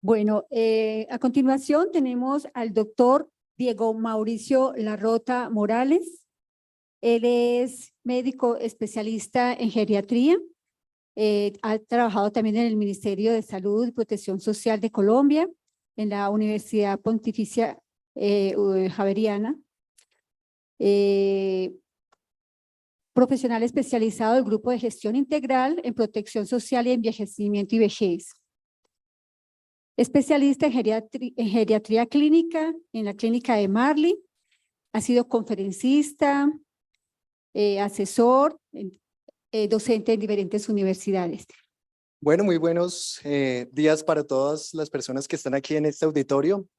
Bueno, a continuación tenemos al doctor Diego Mauricio Larrota Morales. Él es médico especialista en geriatría. Ha trabajado también en el Ministerio de Salud y Protección Social de Colombia, en la Universidad Pontificia Javeriana. Profesional especializado del Grupo de Gestión Integral en Protección Social y Envejecimiento y Vejez. Especialista en geriatría clínica en la clínica de Marley. Ha sido conferencista, asesor, docente en diferentes universidades. Bueno, muy buenos días para todas las personas que están aquí en este auditorio.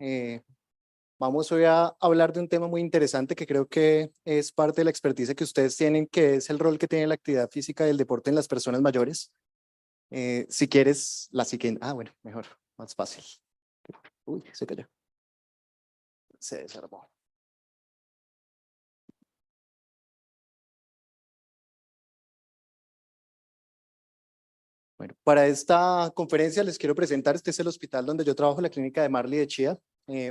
Vamos hoy a hablar de un tema muy interesante que creo que es parte de la experticia que ustedes tienen, que es el rol que tiene la actividad física y el deporte en las personas mayores. Si quieres, la siguiente. Bueno, mejor, más fácil. Uy, se cayó. Se desarmó. Bueno, para esta conferencia les quiero presentar, este es el hospital donde yo trabajo, la clínica de Marley de Chía,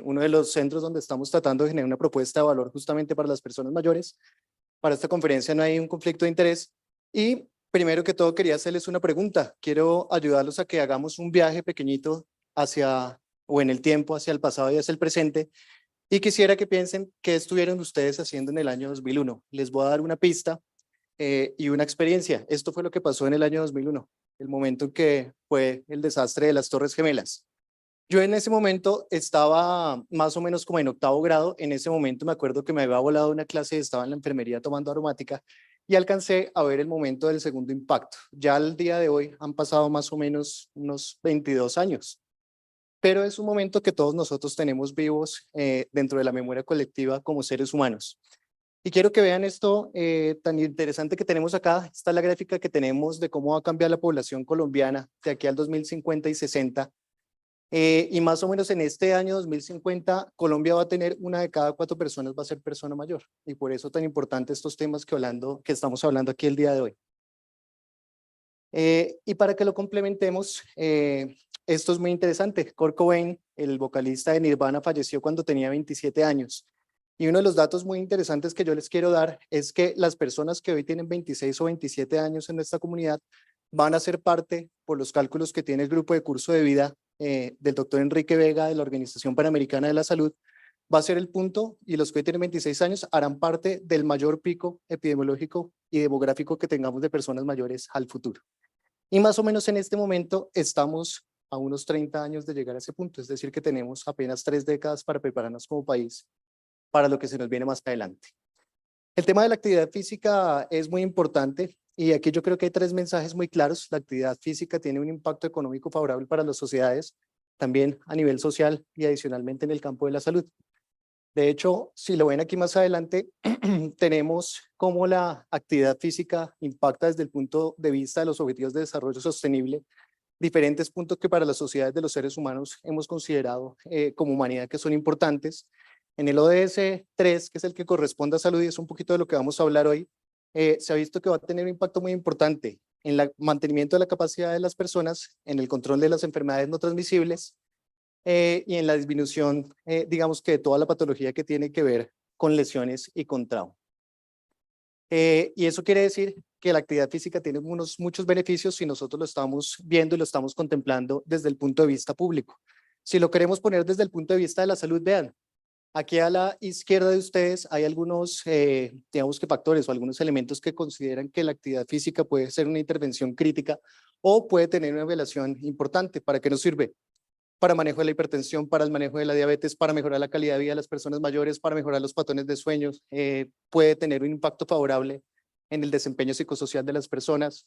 uno de los centros donde estamos tratando de generar una propuesta de valor justamente para las personas mayores. Para esta conferencia no hay un conflicto de interés y primero que todo quería hacerles una pregunta. Quiero ayudarlos a que hagamos un viaje pequeñito hacia, o en el tiempo, hacia el pasado y hacia el presente, y quisiera que piensen qué estuvieron ustedes haciendo en el año 2001. Les voy a dar una pista y una experiencia. Esto fue lo que pasó en el año 2001, el momento en que fue el desastre de las Torres Gemelas. Yo en ese momento estaba más o menos como en 8º grado. En ese momento me acuerdo que me había volado una clase y estaba en la enfermería tomando aromática y alcancé a ver el momento del segundo impacto. Ya al día de hoy han pasado más o menos unos 22 años, pero es un momento que todos nosotros tenemos vivos dentro de la memoria colectiva como seres humanos. Y quiero que vean esto tan interesante que tenemos acá. Esta es la gráfica que tenemos de cómo va a cambiar la población colombiana de aquí al 2050 y 60. Y más o menos en este año 2050, Colombia va a tener 1 de cada 4 personas va a ser persona mayor. Y por eso tan importante estos temas que estamos hablando aquí el día de hoy. Y para que lo complementemos, esto es muy interesante. Kurt Cobain, el vocalista de Nirvana, falleció cuando tenía 27 años. Y uno de los datos muy interesantes que yo les quiero dar es que las personas que hoy tienen 26 o 27 años en nuestra comunidad van a ser parte, por los cálculos que tiene el grupo de curso de vida del doctor Enrique Vega de la Organización Panamericana de la Salud, va a ser el punto, y los que hoy tienen 26 años harán parte del mayor pico epidemiológico y demográfico que tengamos de personas mayores al futuro. Y más o menos en este momento estamos a unos 30 años de llegar a ese punto, es decir que tenemos apenas 3 décadas para prepararnos como país para lo que se nos viene más adelante. El tema de la actividad física es muy importante y aquí yo creo que hay 3 mensajes muy claros. La actividad física tiene un impacto económico favorable para las sociedades, también a nivel social y adicionalmente en el campo de la salud. De hecho, si lo ven aquí más adelante, tenemos cómo la actividad física impacta desde el punto de vista de los objetivos de desarrollo sostenible, diferentes puntos que para las sociedades de los seres humanos hemos considerado como humanidad que son importantes. En el ODS 3, que es el que corresponde a salud y es un poquito de lo que vamos a hablar hoy, se ha visto que va a tener un impacto muy importante en el mantenimiento de la capacidad de las personas, en el control de las enfermedades no transmisibles y en la disminución, digamos que de toda la patología que tiene que ver con lesiones y con trauma. Y eso quiere decir que la actividad física tiene muchos beneficios si nosotros lo estamos viendo y lo estamos contemplando desde el punto de vista público. Si lo queremos poner desde el punto de vista de la salud, vean, aquí a la izquierda de ustedes hay algunos, digamos que factores o algunos elementos que consideran que la actividad física puede ser una intervención crítica o puede tener una relación importante. ¿Para qué nos sirve? Para manejo de la hipertensión, para el manejo de la diabetes, para mejorar la calidad de vida de las personas mayores, para mejorar los patrones de sueños, puede tener un impacto favorable en el desempeño psicosocial de las personas.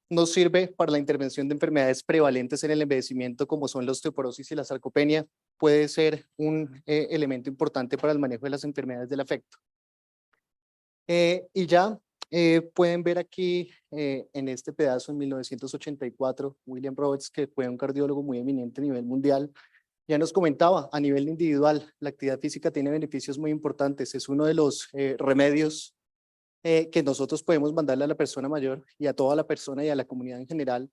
Nos sirve para la intervención de enfermedades prevalentes en el envejecimiento como son la osteoporosis y la sarcopenia. Puede ser un elemento importante para el manejo de las enfermedades del afecto. Y ya pueden ver aquí en este pedazo en 1984, William Roberts, que fue un cardiólogo muy eminente a nivel mundial, ya nos comentaba a nivel individual, la actividad física tiene beneficios muy importantes, es uno de los remedios que nosotros podemos mandarle a la persona mayor y a toda la persona y a la comunidad en general,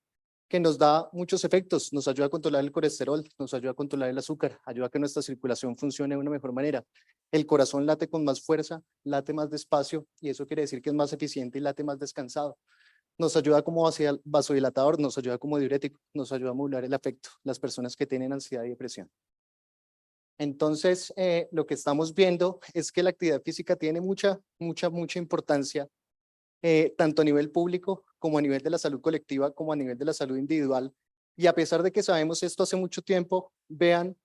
que nos da muchos efectos, nos ayuda a controlar el colesterol, nos ayuda a controlar el azúcar, ayuda a que nuestra circulación funcione de una mejor manera. El corazón late con más fuerza, late más despacio y eso quiere decir que es más eficiente y late más descansado. Nos ayuda como vasodilatador, nos ayuda como diurético, nos ayuda a modular el afecto, las personas que tienen ansiedad y depresión. Entonces, lo que estamos viendo es que la actividad física tiene mucha importancia, tanto a nivel público como a nivel de la salud colectiva, como a nivel de la salud individual. Y a pesar de que sabemos esto hace mucho tiempo, vean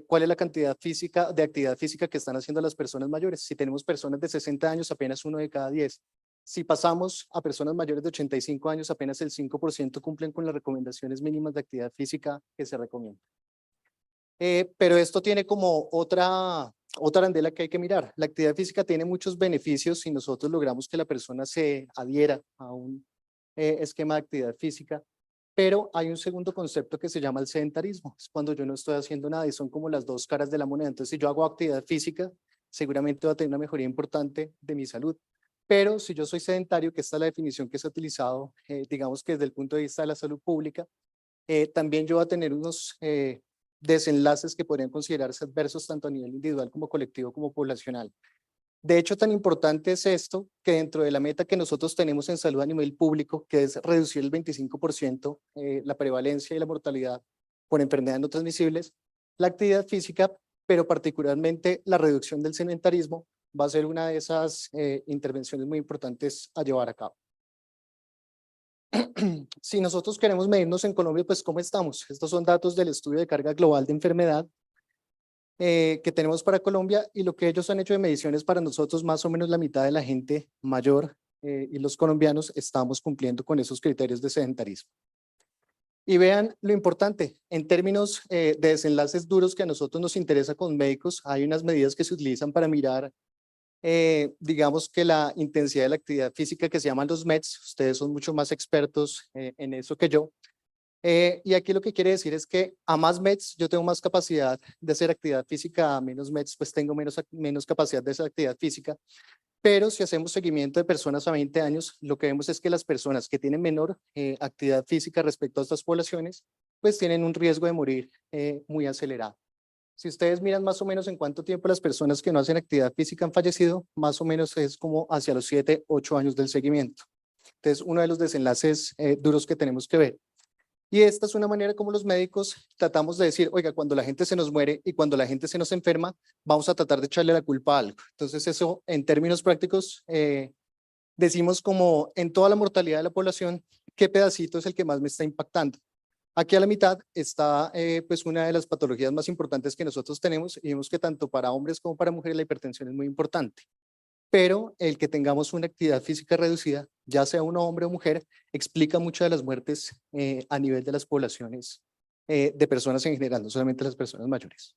cuál es la cantidad de actividad física que están haciendo las personas mayores. Si tenemos personas de 60 años, apenas 1 de cada 10. Si pasamos a personas mayores de 85 años, apenas el 5% cumplen con las recomendaciones mínimas de actividad física que se recomiendan. Pero esto tiene como otra arandela que hay que mirar. La actividad física tiene muchos beneficios si nosotros logramos que la persona se adhiera a un esquema de actividad física, pero hay un segundo concepto que se llama el sedentarismo. Es cuando yo no estoy haciendo nada y son como las dos caras de la moneda. Entonces, si yo hago actividad física, seguramente va a tener una mejoría importante de mi salud. Pero si yo soy sedentario, que esta es la definición que se ha utilizado, digamos que desde el punto de vista de la salud pública, también yo voy a tener unos desenlaces que podrían considerarse adversos tanto a nivel individual como colectivo como poblacional. De hecho, tan importante es esto que dentro de la meta que nosotros tenemos en salud a nivel público, que es reducir el 25% la prevalencia y la mortalidad por enfermedades no transmisibles, la actividad física, pero particularmente la reducción del sedentarismo, va a ser una de esas intervenciones muy importantes a llevar a cabo. Si nosotros queremos medirnos en Colombia, pues ¿cómo estamos? Estos son datos del estudio de carga global de enfermedad que tenemos para Colombia y lo que ellos han hecho de mediciones para nosotros, más o menos la mitad de la gente mayor y los colombianos estamos cumpliendo con esos criterios de sedentarismo. Y vean lo importante, en términos de desenlaces duros que a nosotros nos interesa con médicos, hay unas medidas que se utilizan para mirar digamos que la intensidad de la actividad física que se llaman los METs, ustedes son mucho más expertos en eso que yo. Y aquí lo que quiere decir es que a más METs yo tengo más capacidad de hacer actividad física, a menos METs pues tengo menos capacidad de hacer actividad física. Pero si hacemos seguimiento de personas a 20 años, lo que vemos es que las personas que tienen menor actividad física respecto a estas poblaciones, pues tienen un riesgo de morir muy acelerado. Si ustedes miran más o menos en cuánto tiempo las personas que no hacen actividad física han fallecido, más o menos es como hacia los 7, 8 años del seguimiento. Entonces, uno de los desenlaces duros que tenemos que ver. Y esta es una manera como los médicos tratamos de decir, oiga, cuando la gente se nos muere y cuando la gente se nos enferma, vamos a tratar de echarle la culpa a algo. Entonces, eso en términos prácticos, decimos como en toda la mortalidad de la población, ¿qué pedacito es el que más me está impactando? Aquí a la mitad está pues una de las patologías más importantes que nosotros tenemos y vemos que tanto para hombres como para mujeres la hipertensión es muy importante. Pero el que tengamos una actividad física reducida, ya sea uno hombre o mujer, explica muchas de las muertes a nivel de las poblaciones de personas en general, no solamente las personas mayores.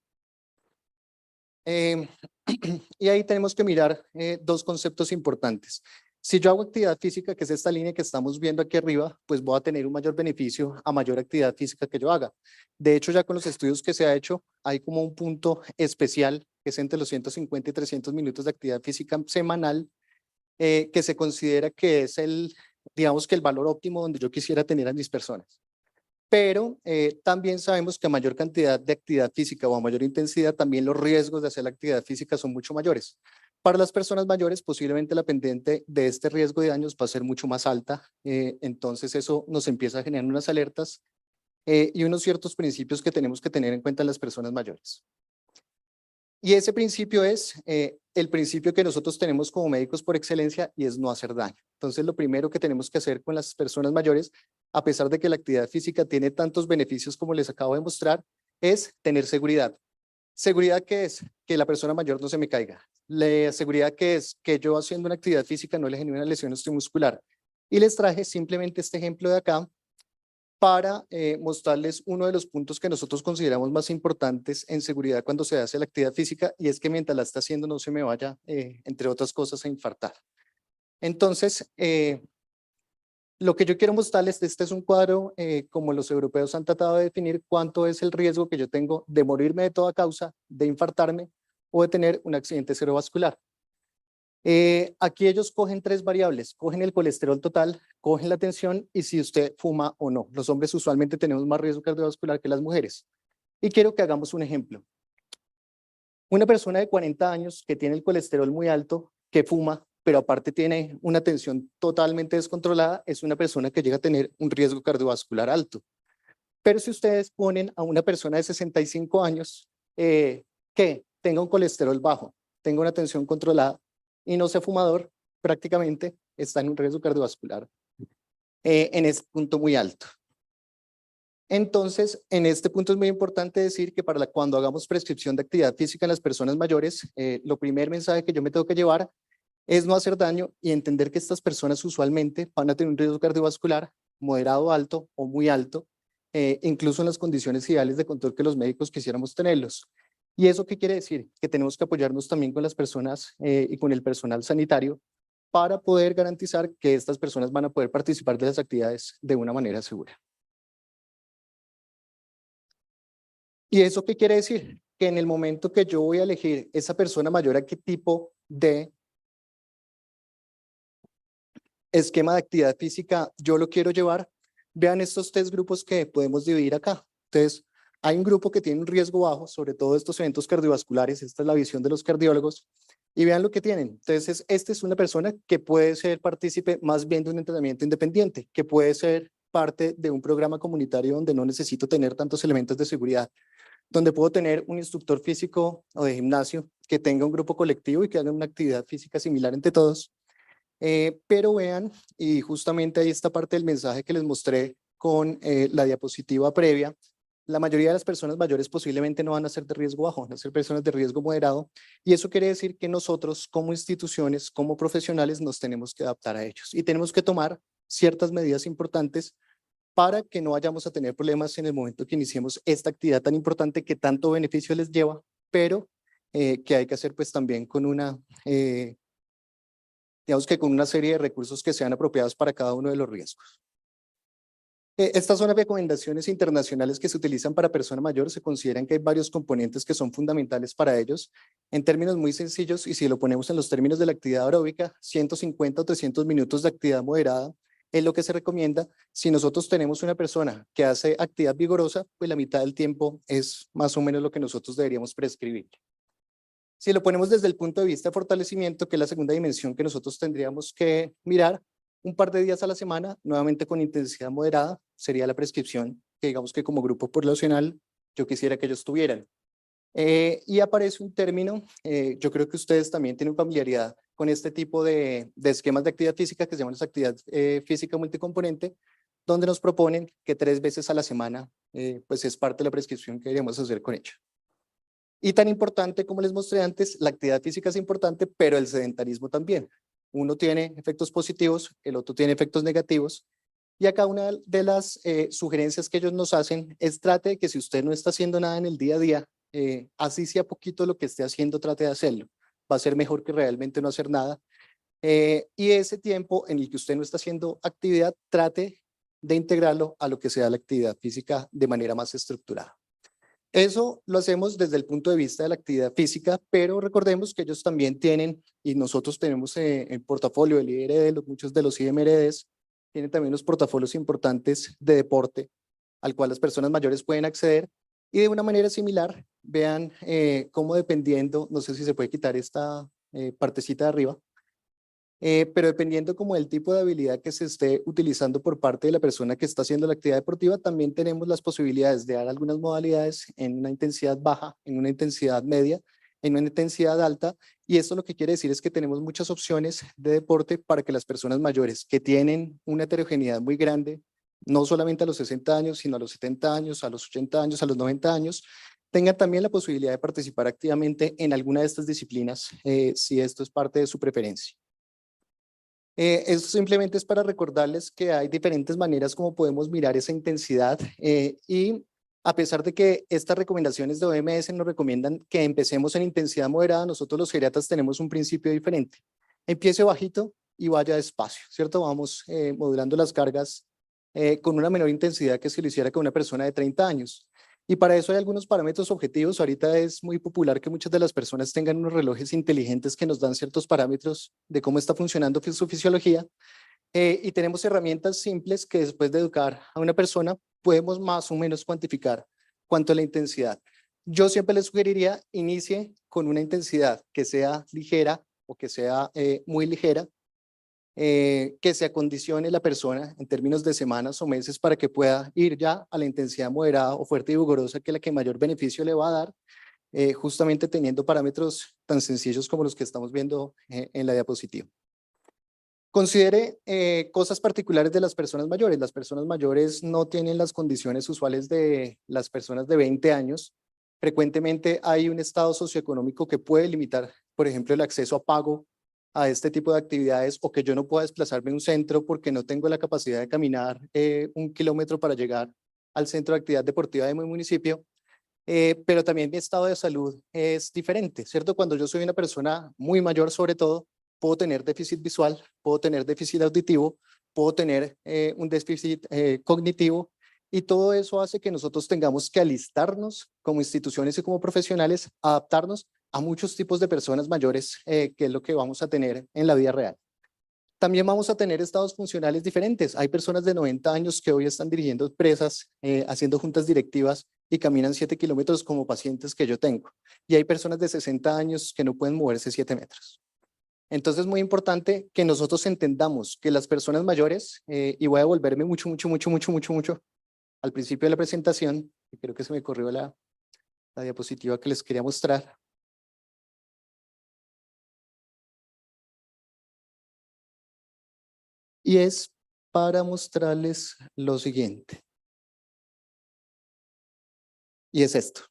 Y ahí tenemos que mirar dos conceptos importantes. Si yo hago actividad física, que es esta línea que estamos viendo aquí arriba, pues voy a tener un mayor beneficio a mayor actividad física que yo haga. De hecho, ya con los estudios que se ha hecho, hay como un punto especial, que es entre los 150 y 300 minutos de actividad física semanal, que se considera que es digamos que el valor óptimo donde yo quisiera tener a mis personas. Pero también sabemos que a mayor cantidad de actividad física o a mayor intensidad, también los riesgos de hacer la actividad física son mucho mayores. Para las personas mayores, posiblemente la pendiente de este riesgo de daños va a ser mucho más alta, entonces eso nos empieza a generar unas alertas y unos ciertos principios que tenemos que tener en cuenta en las personas mayores. Y ese principio es el principio que nosotros tenemos como médicos por excelencia y es no hacer daño. Entonces, lo primero que tenemos que hacer con las personas mayores, a pesar de que la actividad física tiene tantos beneficios como les acabo de mostrar, es tener seguridad. ¿Seguridad qué es? Que la persona mayor no se me caiga. La seguridad que es que yo haciendo una actividad física no le genere una lesión osteomuscular. Y les traje simplemente este ejemplo de acá, para mostrarles uno de los puntos que nosotros consideramos más importantes en seguridad cuando se hace la actividad física y es que mientras la está haciendo no se me vaya, entre otras cosas, a infartar. Entonces, lo que yo quiero mostrarles, este es un cuadro como los europeos han tratado de definir cuánto es el riesgo que yo tengo de morirme de toda causa, de infartarme o de tener un accidente cerebrovascular. Aquí ellos cogen 3 variables, cogen el colesterol total, cogen la tensión y si usted fuma o no. Los hombres usualmente tenemos más riesgo cardiovascular que las mujeres. Y quiero que hagamos un ejemplo. Una persona de 40 años que tiene el colesterol muy alto, que fuma, pero aparte tiene una tensión totalmente descontrolada, es una persona que llega a tener un riesgo cardiovascular alto. Pero si ustedes ponen a una persona de 65 años que tenga un colesterol bajo, tenga una tensión controlada y no sea fumador, prácticamente está en un riesgo cardiovascular en ese punto muy alto. Entonces, en este punto es muy importante decir que cuando hagamos prescripción de actividad física en las personas mayores, lo primer mensaje que yo me tengo que llevar es no hacer daño y entender que estas personas usualmente van a tener un riesgo cardiovascular moderado, alto o muy alto, incluso en las condiciones ideales de control que los médicos quisiéramos tenerlos. ¿Y eso qué quiere decir? Que tenemos que apoyarnos también con las personas y con el personal sanitario para poder garantizar que estas personas van a poder participar de las actividades de una manera segura. ¿Y eso qué quiere decir? Que en el momento que yo voy a elegir esa persona mayor a qué tipo de esquema de actividad física yo lo quiero llevar, vean estos 3 grupos que podemos dividir acá. Entonces, hay un grupo que tiene un riesgo bajo, sobre todo estos eventos cardiovasculares, esta es la visión de los cardiólogos, y vean lo que tienen. Entonces, esta es una persona que puede ser partícipe más bien de un entrenamiento independiente, que puede ser parte de un programa comunitario donde no necesito tener tantos elementos de seguridad, donde puedo tener un instructor físico o de gimnasio que tenga un grupo colectivo y que haga una actividad física similar entre todos. Pero vean, y justamente ahí está parte del mensaje que les mostré con la diapositiva previa, la mayoría de las personas mayores posiblemente no van a ser de riesgo bajo, van a ser personas de riesgo moderado, y eso quiere decir que nosotros como instituciones, como profesionales, nos tenemos que adaptar a ellos y tenemos que tomar ciertas medidas importantes para que no vayamos a tener problemas en el momento que iniciemos esta actividad tan importante que tanto beneficio les lleva, pero que hay que hacer pues también con digamos que con una serie de recursos que sean apropiados para cada uno de los riesgos. Estas son las recomendaciones internacionales que se utilizan para personas mayores. Se consideran que hay varios componentes que son fundamentales para ellos. En términos muy sencillos, y si lo ponemos en los términos de la actividad aeróbica, 150 o 300 minutos de actividad moderada es lo que se recomienda. Si nosotros tenemos una persona que hace actividad vigorosa, pues la mitad del tiempo es más o menos lo que nosotros deberíamos prescribir. Si lo ponemos desde el punto de vista de fortalecimiento, que es la segunda dimensión que nosotros tendríamos que mirar, un par de días a la semana, nuevamente con intensidad moderada, sería la prescripción que digamos que como grupo poblacional yo quisiera que ellos tuvieran. Y aparece un término, yo creo que ustedes también tienen familiaridad con este tipo de esquemas de actividad física que se llaman las actividad física multicomponente, donde nos proponen que 3 veces a la semana pues es parte de la prescripción que deberíamos hacer con ello. Y tan importante como les mostré antes, la actividad física es importante, pero el sedentarismo también. Uno tiene efectos positivos, el otro tiene efectos negativos. Y acá una de las sugerencias que ellos nos hacen es trate de que si usted no está haciendo nada en el día a día, así sea poquito lo que esté haciendo, trate de hacerlo. Va a ser mejor que realmente no hacer nada. Y ese tiempo en el que usted no está haciendo actividad, trate de integrarlo a lo que sea la actividad física de manera más estructurada. Eso lo hacemos desde el punto de vista de la actividad física, pero recordemos que ellos también tienen, y nosotros tenemos el portafolio del IRD, muchos de los IMRDs, tienen también los portafolios importantes de deporte al cual las personas mayores pueden acceder. Y de una manera similar, vean cómo dependiendo, no sé si se puede quitar esta partecita de arriba, pero dependiendo como del tipo de habilidad que se esté utilizando por parte de la persona que está haciendo la actividad deportiva, también tenemos las posibilidades de dar algunas modalidades en una intensidad baja, en una intensidad media, en una intensidad alta, y esto lo que quiere decir es que tenemos muchas opciones de deporte para que las personas mayores que tienen una heterogeneidad muy grande, no solamente a los 60 años, sino a los 70 años, a los 80 años, a los 90 años, tengan también la posibilidad de participar activamente en alguna de estas disciplinas, si esto es parte de su preferencia. Esto simplemente es para recordarles que hay diferentes maneras como podemos mirar esa intensidad y a pesar de que estas recomendaciones de OMS nos recomiendan que empecemos en intensidad moderada, nosotros los geriatras tenemos un principio diferente. Empiece bajito y vaya despacio, ¿cierto? Vamos modulando las cargas con una menor intensidad que si lo hiciera con una persona de 30 años. Y para eso hay algunos parámetros objetivos. Ahorita es muy popular que muchas de las personas tengan unos relojes inteligentes que nos dan ciertos parámetros de cómo está funcionando su fisiología. Y tenemos herramientas simples que después de educar a una persona podemos más o menos cuantificar cuánto es la intensidad. Yo siempre les sugeriría inicie con una intensidad que sea ligera o que sea muy ligera, que se acondicione la persona en términos de semanas o meses para que pueda ir ya a la intensidad moderada o fuerte y vigorosa, que es la que mayor beneficio le va a dar, justamente teniendo parámetros tan sencillos como los que estamos viendo en la diapositiva. Considere cosas particulares de las personas mayores. Las personas mayores no tienen las condiciones usuales de las personas de 20 años. Frecuentemente hay un estado socioeconómico que puede limitar, por ejemplo, el acceso a pago a este tipo de actividades, o que yo no pueda desplazarme a un centro porque no tengo la capacidad de caminar 1 kilómetro para llegar al centro de actividad deportiva de mi municipio. Pero también mi estado de salud es diferente, ¿cierto? Cuando yo soy una persona muy mayor, sobre todo, puedo tener déficit visual, puedo tener déficit auditivo, puedo tener un déficit cognitivo, y todo eso hace que nosotros tengamos que alistarnos como instituciones y como profesionales, adaptarnos a muchos tipos de personas mayores, que es lo que vamos a tener en la vida real. También vamos a tener estados funcionales diferentes. Hay personas de 90 años que hoy están dirigiendo empresas, haciendo juntas directivas y caminan 7 kilómetros como pacientes que yo tengo. Y hay personas de 60 años que no pueden moverse 7 metros. Entonces es muy importante que nosotros entendamos que las personas mayores, y voy a volverme mucho al principio de la presentación, y creo que se me corrió la diapositiva que les quería mostrar. Y es para mostrarles lo siguiente. Y es esto.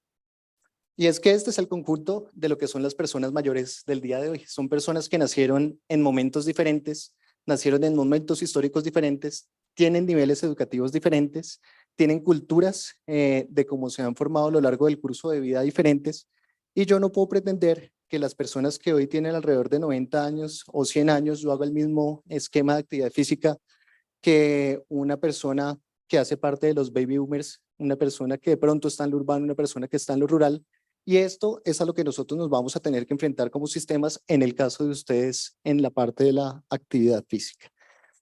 Y es que este es el conjunto de lo que son las personas mayores del día de hoy. Son personas que nacieron en momentos diferentes, nacieron en momentos históricos diferentes, tienen niveles educativos diferentes, tienen culturas de cómo se han formado a lo largo del curso de vida diferentes. Y yo no puedo pretender que las personas que hoy tienen alrededor de 90 años o 100 años, yo haga el mismo esquema de actividad física que una persona que hace parte de los baby boomers, una persona que de pronto está en lo urbano, una persona que está en lo rural. Y esto es a lo que nosotros nos vamos a tener que enfrentar como sistemas en el caso de ustedes en la parte de la actividad física.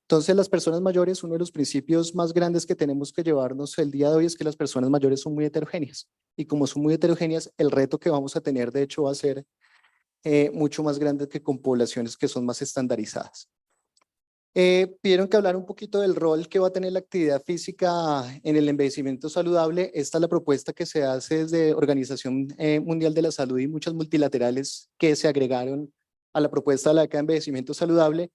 Entonces, las personas mayores, uno de los principios más grandes que tenemos que llevarnos el día de hoy es que las personas mayores son muy heterogéneas. Y como son muy heterogéneas, el reto que vamos a tener, de hecho, va a ser mucho más grande que con poblaciones que son más estandarizadas. Pidieron que hablar un poquito del rol que va a tener la actividad física en el envejecimiento saludable. Esta es la propuesta que se hace desde Organización Mundial de la Salud y muchas multilaterales que se agregaron a la propuesta de la década de envejecimiento saludable.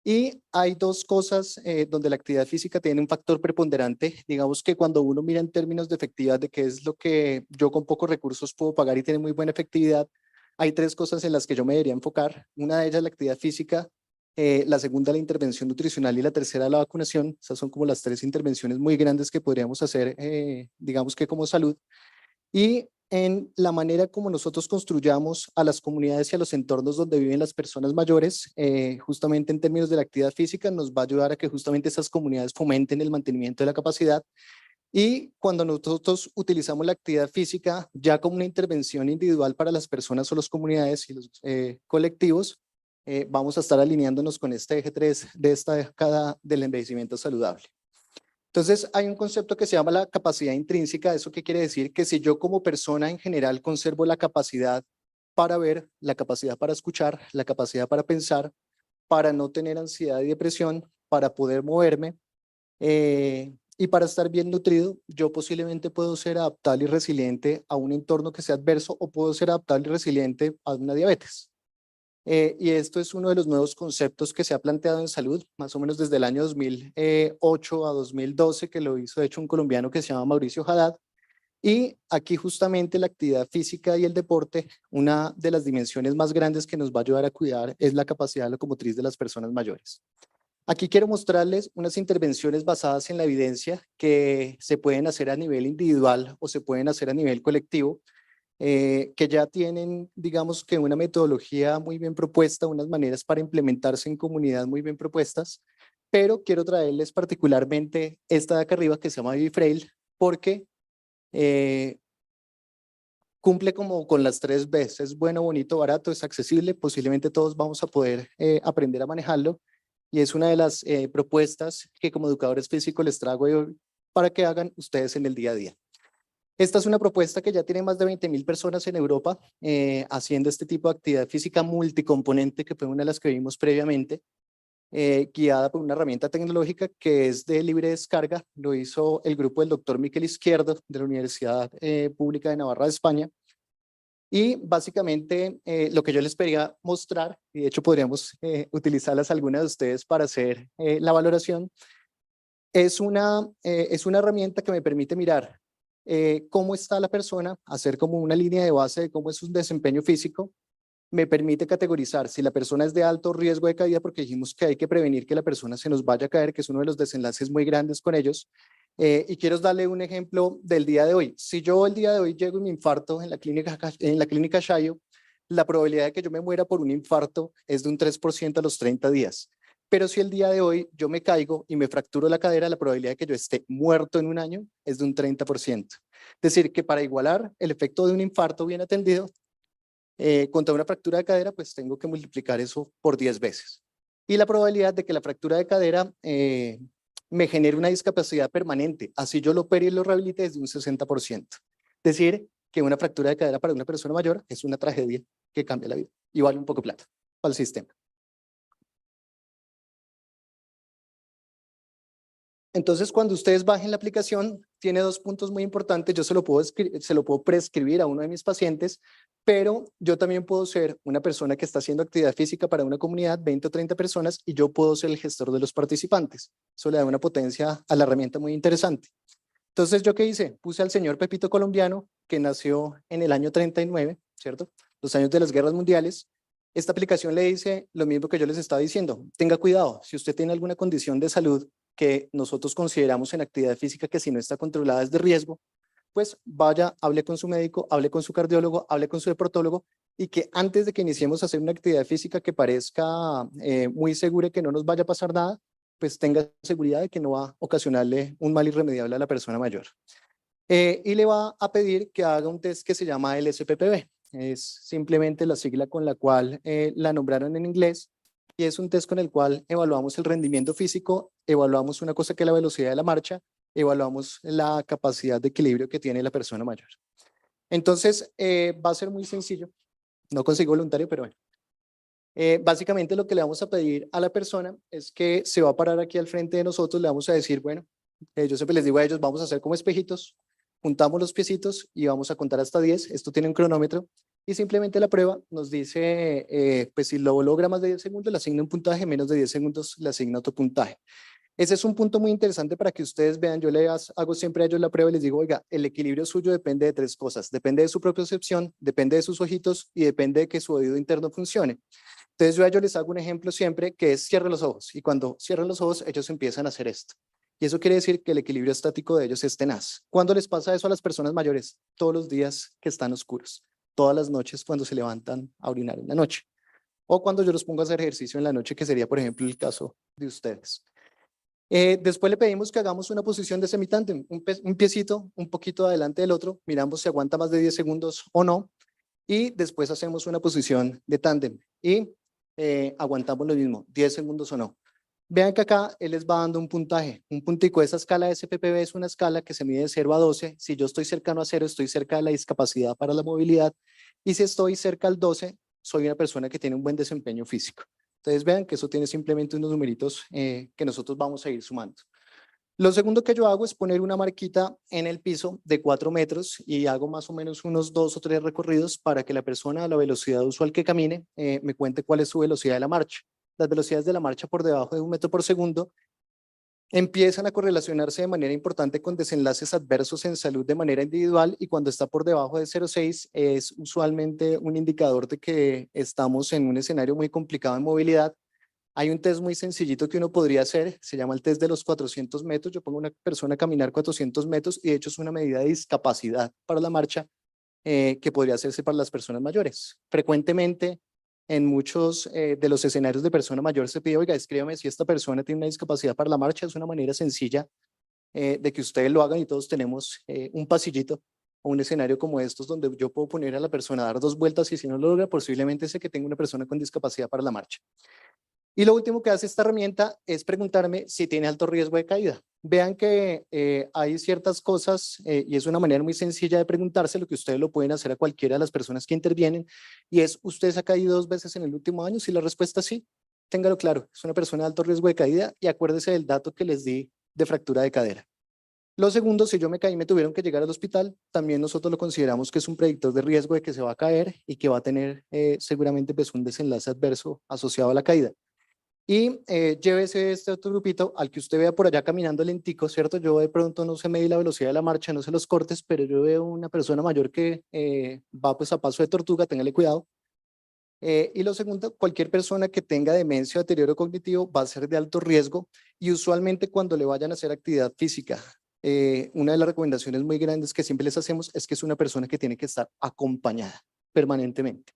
Y hay dos cosas donde la actividad física tiene un factor preponderante. Digamos que cuando uno mira en términos de efectividad, de qué es lo que yo con pocos recursos puedo pagar y tiene muy buena efectividad, hay tres cosas en las que yo me debería enfocar. Una de ellas, la actividad física, la segunda, la intervención nutricional, y la tercera, la vacunación. Esas son como las tres intervenciones muy grandes que podríamos hacer, digamos que como salud. Y en la manera como nosotros construyamos a las comunidades y a los entornos donde viven las personas mayores, justamente en términos de la actividad física, nos va a ayudar a que justamente esas comunidades fomenten el mantenimiento de la capacidad. Y cuando nosotros utilizamos la actividad física ya como una intervención individual para las personas o las comunidades y los colectivos, vamos a estar alineándonos con este eje 3 de esta década del envejecimiento saludable. Entonces, hay un concepto que se llama la capacidad intrínseca. ¿Eso qué quiere decir? Que si yo como persona en general conservo la capacidad para ver, la capacidad para escuchar, la capacidad para pensar, para no tener ansiedad y depresión, para poder moverme y para estar bien nutrido, yo posiblemente puedo ser adaptable y resiliente a un entorno que sea adverso, o puedo ser adaptable y resiliente a una diabetes. Y esto es uno de los nuevos conceptos que se ha planteado en salud, más o menos desde el año 2008 a 2012, que lo hizo de hecho un colombiano que se llama Mauricio Haddad. Y aquí justamente la actividad física y el deporte, una de las dimensiones más grandes que nos va a ayudar a cuidar es la capacidad locomotriz de las personas mayores. Aquí quiero mostrarles unas intervenciones basadas en la evidencia que se pueden hacer a nivel individual o se pueden hacer a nivel colectivo, que ya tienen, digamos que una metodología muy bien propuesta, unas maneras para implementarse en comunidad muy bien propuestas, pero quiero traerles particularmente esta de acá arriba que se llama Baby Frail, porque Cumple como con las 3 Bs, es bueno, bonito, barato, es accesible, posiblemente todos vamos a poder aprender a manejarlo y es una de las propuestas que como educadores físicos les traigo hoy para que hagan ustedes en el día a día. Esta es una propuesta que ya tiene más de 20.000 personas en Europa haciendo este tipo de actividad física multicomponente, que fue una de las que vimos previamente, guiada por una herramienta tecnológica que es de libre descarga. Lo hizo el grupo del doctor Miquel Izquierdo de la Universidad Pública de Navarra de España. Y básicamente lo que yo les quería mostrar, y de hecho podríamos utilizarlas algunas de ustedes para hacer la valoración, es una herramienta que me permite mirar cómo está la persona, hacer como una línea de base de cómo es su desempeño físico. Me permite categorizar si la persona es de alto riesgo de caída, porque dijimos que hay que prevenir que la persona se nos vaya a caer, que es uno de los desenlaces muy grandes con ellos. Y quiero darle un ejemplo del día de hoy. Si yo el día de hoy llego y me infarto en la clínica Shayo, la probabilidad de que yo me muera por un infarto es de un 3% a los 30 días. Pero si el día de hoy yo me caigo y me fracturo la cadera, la probabilidad de que yo esté muerto en un año es de un 30%. Es decir, que para igualar el efecto de un infarto bien atendido, contra una fractura de cadera, pues tengo que multiplicar eso por 10 veces. Y la probabilidad de que la fractura de cadera me genere una discapacidad permanente, así yo lo opere y lo rehabilite, es de un 60%. Es decir, que una fractura de cadera para una persona mayor es una tragedia que cambia la vida y vale un poco de plata para el sistema. Entonces, cuando ustedes bajen la aplicación, tiene 2 puntos muy importantes. Yo se lo puedo prescribir a uno de mis pacientes, pero yo también puedo ser una persona que está haciendo actividad física para una comunidad, 20 o 30 personas, y yo puedo ser el gestor de los participantes. Eso le da una potencia a la herramienta muy interesante. Entonces, ¿yo qué hice? Puse al señor Pepito Colombiano, que nació en el año 39, ¿cierto? Los años de las guerras mundiales. Esta aplicación le dice lo mismo que yo les estaba diciendo. Tenga cuidado, si usted tiene alguna condición de salud que nosotros consideramos en actividad física que si no está controlada es de riesgo, pues vaya, hable con su médico, hable con su cardiólogo, hable con su deportólogo y que antes de que iniciemos a hacer una actividad física que parezca muy segura y que no nos vaya a pasar nada, pues tenga seguridad de que no va a ocasionarle un mal irremediable a la persona mayor. Y le va a pedir que haga un test que se llama LSPPB. Es simplemente la sigla con la cual la nombraron en inglés y es un test con el cual evaluamos el rendimiento físico, evaluamos una cosa que es la velocidad de la marcha, evaluamos la capacidad de equilibrio que tiene la persona mayor. Entonces, va a ser muy sencillo. No consigo voluntario, pero bueno. Básicamente lo que le vamos a pedir a la persona es que se va a parar aquí al frente de nosotros, le vamos a decir, bueno, yo siempre les digo a ellos, vamos a hacer como espejitos, juntamos los piecitos y vamos a contar hasta 10, esto tiene un cronómetro y simplemente la prueba nos dice, pues si lo logra más de 10 segundos le asigna un puntaje, menos de 10 segundos le asigna otro puntaje. Ese es un punto muy interesante para que ustedes vean. Yo les hago siempre a ellos la prueba y les digo, oiga, el equilibrio suyo depende de 3 cosas. Depende de su propiocepción, depende de sus ojitos y depende de que su oído interno funcione. Entonces yo a ellos les hago un ejemplo siempre que es cierren los ojos y cuando cierran los ojos ellos empiezan a hacer esto. Y eso quiere decir que el equilibrio estático de ellos es tenaz. ¿Cuándo les pasa eso a las personas mayores? Todos los días que están oscuros, todas las noches cuando se levantan a orinar en la noche o cuando yo los pongo a hacer ejercicio en la noche, que sería por ejemplo el caso de ustedes. Después le pedimos que hagamos una posición de semitándem, un piecito un poquito adelante del otro, miramos si aguanta más de 10 segundos o no, y después hacemos una posición de tándem y aguantamos lo mismo, 10 segundos o no. Vean que acá él les va dando un puntaje, un puntico. Esa escala de SPPB es una escala que se mide de 0 a 12. Si yo estoy cercano a 0, estoy cerca de la discapacidad para la movilidad, y si estoy cerca al 12, soy una persona que tiene un buen desempeño físico. Entonces vean que eso tiene simplemente unos numeritos que nosotros vamos a ir sumando. Lo segundo que yo hago es poner una marquita en el piso de 4 metros y hago más o menos unos 2 o 3 recorridos para que la persona a la velocidad usual que camine me cuente cuál es su velocidad de la marcha. Las velocidades de la marcha por debajo de 1 metro por segundo empiezan a correlacionarse de manera importante con desenlaces adversos en salud de manera individual y cuando está por debajo de 0,6 es usualmente un indicador de que estamos en un escenario muy complicado en movilidad. Hay un test muy sencillito que uno podría hacer, se llama el test de los 400 metros. Yo pongo a una persona a caminar 400 metros y de hecho es una medida de discapacidad para la marcha que podría hacerse para las personas mayores. Frecuentemente en muchos de los escenarios de persona mayor se pide, oiga, escríbame si esta persona tiene una discapacidad para la marcha. Es una manera sencilla de que ustedes lo hagan y todos tenemos un pasillito o un escenario como estos donde yo puedo poner a la persona a dar 2 vueltas y si no lo logra, posiblemente sé que tengo una persona con discapacidad para la marcha. Y lo último que hace esta herramienta es preguntarme si tiene alto riesgo de caída. Vean que hay ciertas cosas y es una manera muy sencilla de preguntarse, lo que ustedes lo pueden hacer a cualquiera de las personas que intervienen, y es, ¿usted se ha caído 2 veces en el último año? Si la respuesta es sí, téngalo claro, es una persona de alto riesgo de caída y acuérdese del dato que les di de fractura de cadera. Lo segundo, si yo me caí y me tuvieron que llegar al hospital, también nosotros lo consideramos que es un predictor de riesgo de que se va a caer y que va a tener seguramente pues, un desenlace adverso asociado a la caída. Y llévese este otro grupito al que usted vea por allá caminando lentico, ¿cierto? Yo de pronto no sé medir la velocidad de la marcha, no sé los cortes, pero yo veo una persona mayor que va pues a paso de tortuga, téngale cuidado. Y lo segundo, cualquier persona que tenga demencia o deterioro cognitivo va a ser de alto riesgo y usualmente cuando le vayan a hacer actividad física, una de las recomendaciones muy grandes que siempre les hacemos es que es una persona que tiene que estar acompañada permanentemente.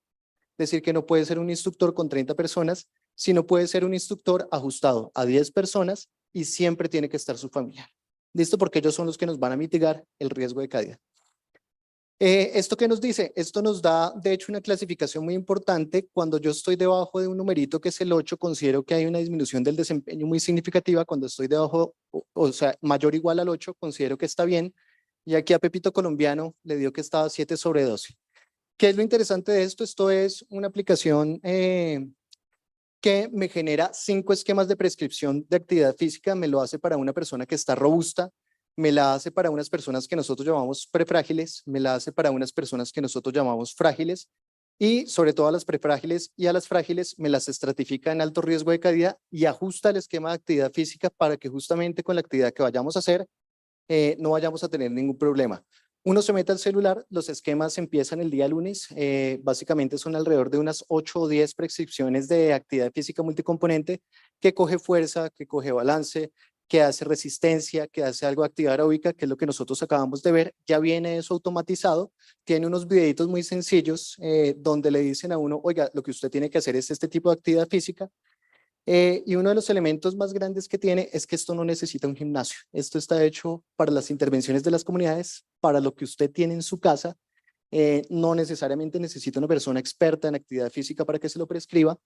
Es decir, que no puede ser un instructor con 30 personas, sino puede ser un instructor ajustado a 10 personas y siempre tiene que estar su familiar. ¿Listo? Porque ellos son los que nos van a mitigar el riesgo de caída. ¿Esto qué nos dice? Esto nos da, de hecho, una clasificación muy importante. Cuando yo estoy debajo de un numerito que es el 8, considero que hay una disminución del desempeño muy significativa. Cuando estoy debajo, o sea, mayor o igual al 8, considero que está bien. Y aquí a Pepito Colombiano le dio que estaba 7/12. ¿Qué es lo interesante de esto? Esto es una aplicación que me genera 5 esquemas de prescripción de actividad física. Me lo hace para una persona que está robusta, me la hace para unas personas que nosotros llamamos prefrágiles, me la hace para unas personas que nosotros llamamos frágiles y sobre todo a las prefrágiles y a las frágiles me las estratifica en alto riesgo de caída y ajusta el esquema de actividad física para que justamente con la actividad que vayamos a hacer no vayamos a tener ningún problema. Uno se mete al celular, los esquemas empiezan el día lunes, básicamente son alrededor de unas 8 o 10 prescripciones de actividad física multicomponente que coge fuerza, que coge balance, que hace resistencia, que hace algo de actividad aeróbica, que es lo que nosotros acabamos de ver. Ya viene eso automatizado, tiene unos videitos muy sencillos donde le dicen a uno, oiga, lo que usted tiene que hacer es este tipo de actividad física. Y uno de los elementos más grandes que tiene es que esto no necesita un gimnasio. Esto está hecho para las intervenciones de las comunidades, para lo que usted tiene en su casa. No necesariamente necesita una persona experta en actividad física para que se lo prescriba.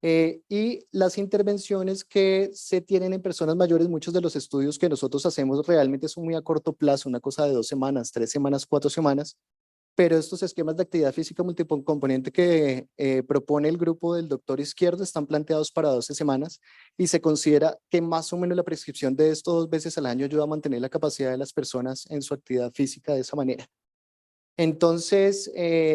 Y las intervenciones que se tienen en personas mayores, muchos de los estudios que nosotros hacemos realmente son muy a corto plazo, una cosa de 2 semanas, 3 semanas, 4 semanas. Pero estos esquemas de actividad física multicomponente que propone el grupo del doctor Izquierdo están planteados para 12 semanas y se considera que más o menos la prescripción de esto 2 veces al año ayuda a mantener la capacidad de las personas en su actividad física de esa manera. Entonces,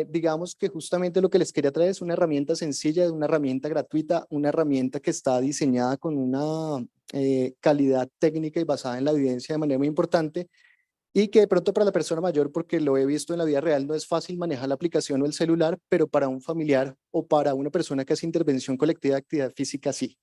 digamos que justamente lo que les quería traer es una herramienta sencilla, una herramienta gratuita, una herramienta que está diseñada con una calidad técnica y basada en la evidencia de manera muy importante y que de pronto para la persona mayor, porque lo he visto en la vida real, no es fácil manejar la aplicación o el celular, pero para un familiar o para una persona que hace intervención colectiva de actividad física, sí.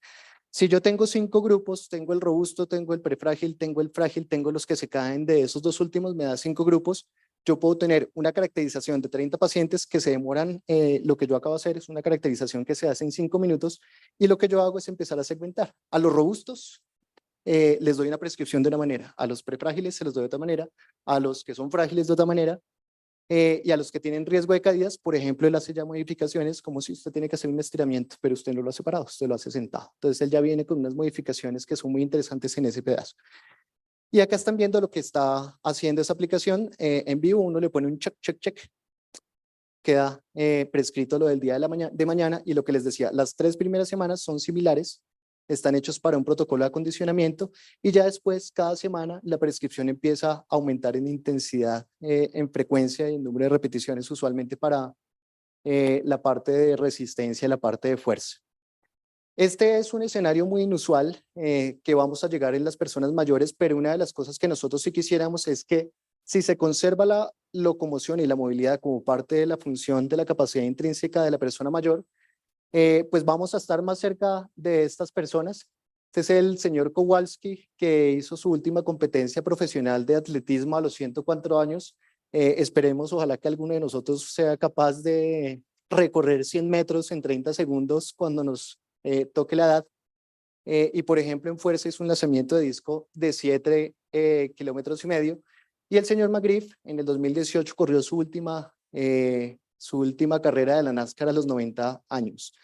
Si yo tengo 5 grupos, tengo el robusto, tengo el prefrágil, tengo el frágil, tengo los que se caen de esos 2 últimos, me da 5 grupos, yo puedo tener una caracterización de 30 pacientes que se demoran, lo que yo acabo de hacer es una caracterización que se hace en 5 minutos y lo que yo hago es empezar a segmentar. A los robustos les doy una prescripción de una manera, a los prefrágiles se los doy de otra manera, a los que son frágiles de otra manera, y a los que tienen riesgo de caídas, por ejemplo, él hace ya modificaciones como si usted tiene que hacer un estiramiento, pero usted no lo hace parado, usted lo hace sentado. Entonces él ya viene con unas modificaciones que son muy interesantes en ese pedazo. Y acá están viendo lo que está haciendo esa aplicación en vivo, uno le pone un check, check, check, queda prescrito lo del día de mañana y lo que les decía, las 3 primeras semanas son similares, están hechos para un protocolo de acondicionamiento y ya después, cada semana, la prescripción empieza a aumentar en intensidad, en frecuencia y en número de repeticiones, usualmente para la parte de resistencia y la parte de fuerza. Este es un escenario muy inusual que vamos a llegar en las personas mayores, pero una de las cosas que nosotros sí quisiéramos es que si se conserva la locomoción y la movilidad como parte de la función de la capacidad intrínseca de la persona mayor, pues vamos a estar más cerca de estas personas. Este es el señor Kowalski, que hizo su última competencia profesional de atletismo a los 104 años. Esperemos, ojalá que alguno de nosotros sea capaz de recorrer 100 metros en 30 segundos cuando nos toque la edad. y por ejemplo en fuerza hizo un lanzamiento de disco de 7,5 kilómetros. Y el señor McGriff en el 2018 corrió su última carrera de la NASCAR a los 90 años.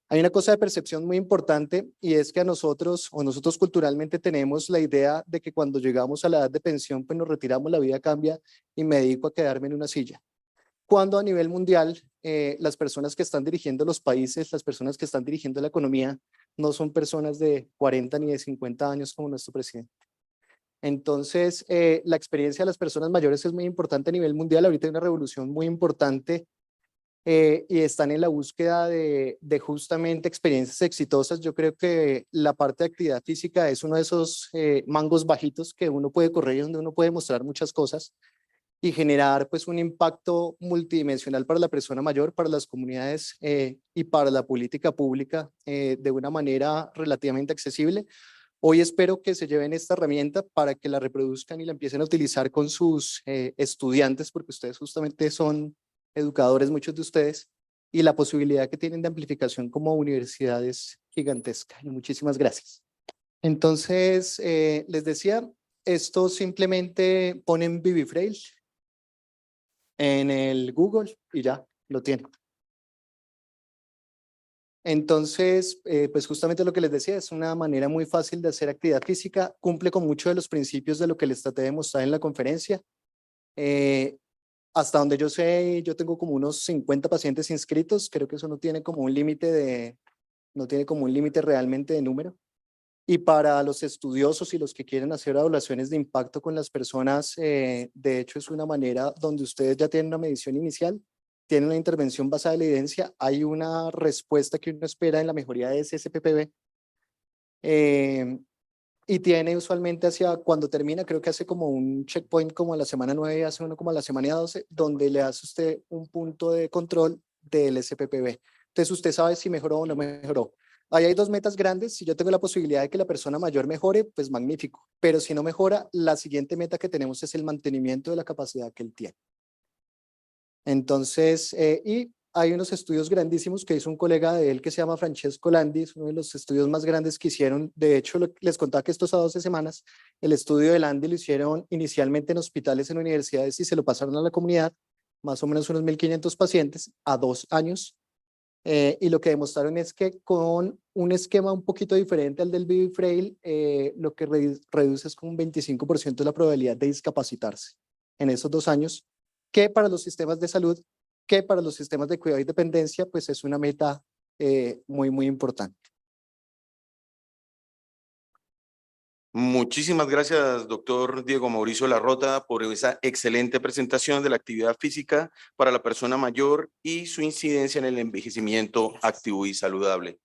Hay una cosa de percepción muy importante y es que nosotros culturalmente tenemos la idea de que cuando llegamos a la edad de pensión, pues nos retiramos, la vida cambia y me dedico a quedarme en una silla. Cuando a nivel mundial, las personas que están dirigiendo los países, las personas que están dirigiendo la economía, no son personas de 40 ni de 50 años como nuestro presidente. Entonces, la experiencia de las personas mayores es muy importante a nivel mundial. Ahorita hay una revolución muy importante y están en la búsqueda de justamente experiencias exitosas. Yo creo que la parte de actividad física es uno de esos mangos bajitos que uno puede correr y donde uno puede mostrar muchas cosas y generar pues un impacto multidimensional para la persona mayor, para las comunidades y para la política pública de una manera relativamente accesible. Hoy espero que se lleven esta herramienta para que la reproduzcan y la empiecen a utilizar con sus estudiantes, porque ustedes justamente son educadores, muchos de ustedes, y la posibilidad que tienen de amplificación como universidad es gigantesca. Y muchísimas gracias. Entonces, les decía, esto simplemente ponen ViviFrail en el Google y ya lo tienen. Entonces, pues justamente lo que les decía, es una manera muy fácil de hacer actividad física, cumple con muchos de los principios de lo que les traté de mostrar en la conferencia. Hasta donde yo sé, yo tengo como unos 50 pacientes inscritos, creo que eso no tiene como un límite realmente de número. Y para los estudiosos y los que quieren hacer evaluaciones de impacto con las personas, de hecho es una manera donde ustedes ya tienen una medición inicial, tienen una intervención basada en la evidencia, hay una respuesta que uno espera en la mejoría de ese SPPB, y tiene usualmente hacia cuando termina, creo que hace como un checkpoint como a la semana 9 y hace uno como a la semana 12, donde le hace usted un punto de control del SPPB. Entonces usted sabe si mejoró o no mejoró. Ahí hay dos metas grandes. Si yo tengo la posibilidad de que la persona mayor mejore, pues magnífico. Pero si no mejora, la siguiente meta que tenemos es el mantenimiento de la capacidad que él tiene. Entonces, y hay unos estudios grandísimos que hizo un colega de él que se llama Francesco Landi, es uno de los estudios más grandes que hicieron. De hecho, les contaba que estos a 12 semanas, el estudio de Landi lo hicieron inicialmente en hospitales, en universidades y se lo pasaron a la comunidad, más o menos unos 1.500 pacientes a 2 años. Y lo que demostraron es que con un esquema un poquito diferente al del ViviFrail, lo que reduce es con un 25% la probabilidad de discapacitarse en esos 2 años, que para los sistemas de salud, que para los sistemas de cuidado y dependencia, pues es una meta muy, muy importante. Muchísimas gracias, doctor Diego Mauricio Larrota, por esa excelente presentación de la actividad física para la persona mayor y su incidencia en el envejecimiento activo y saludable.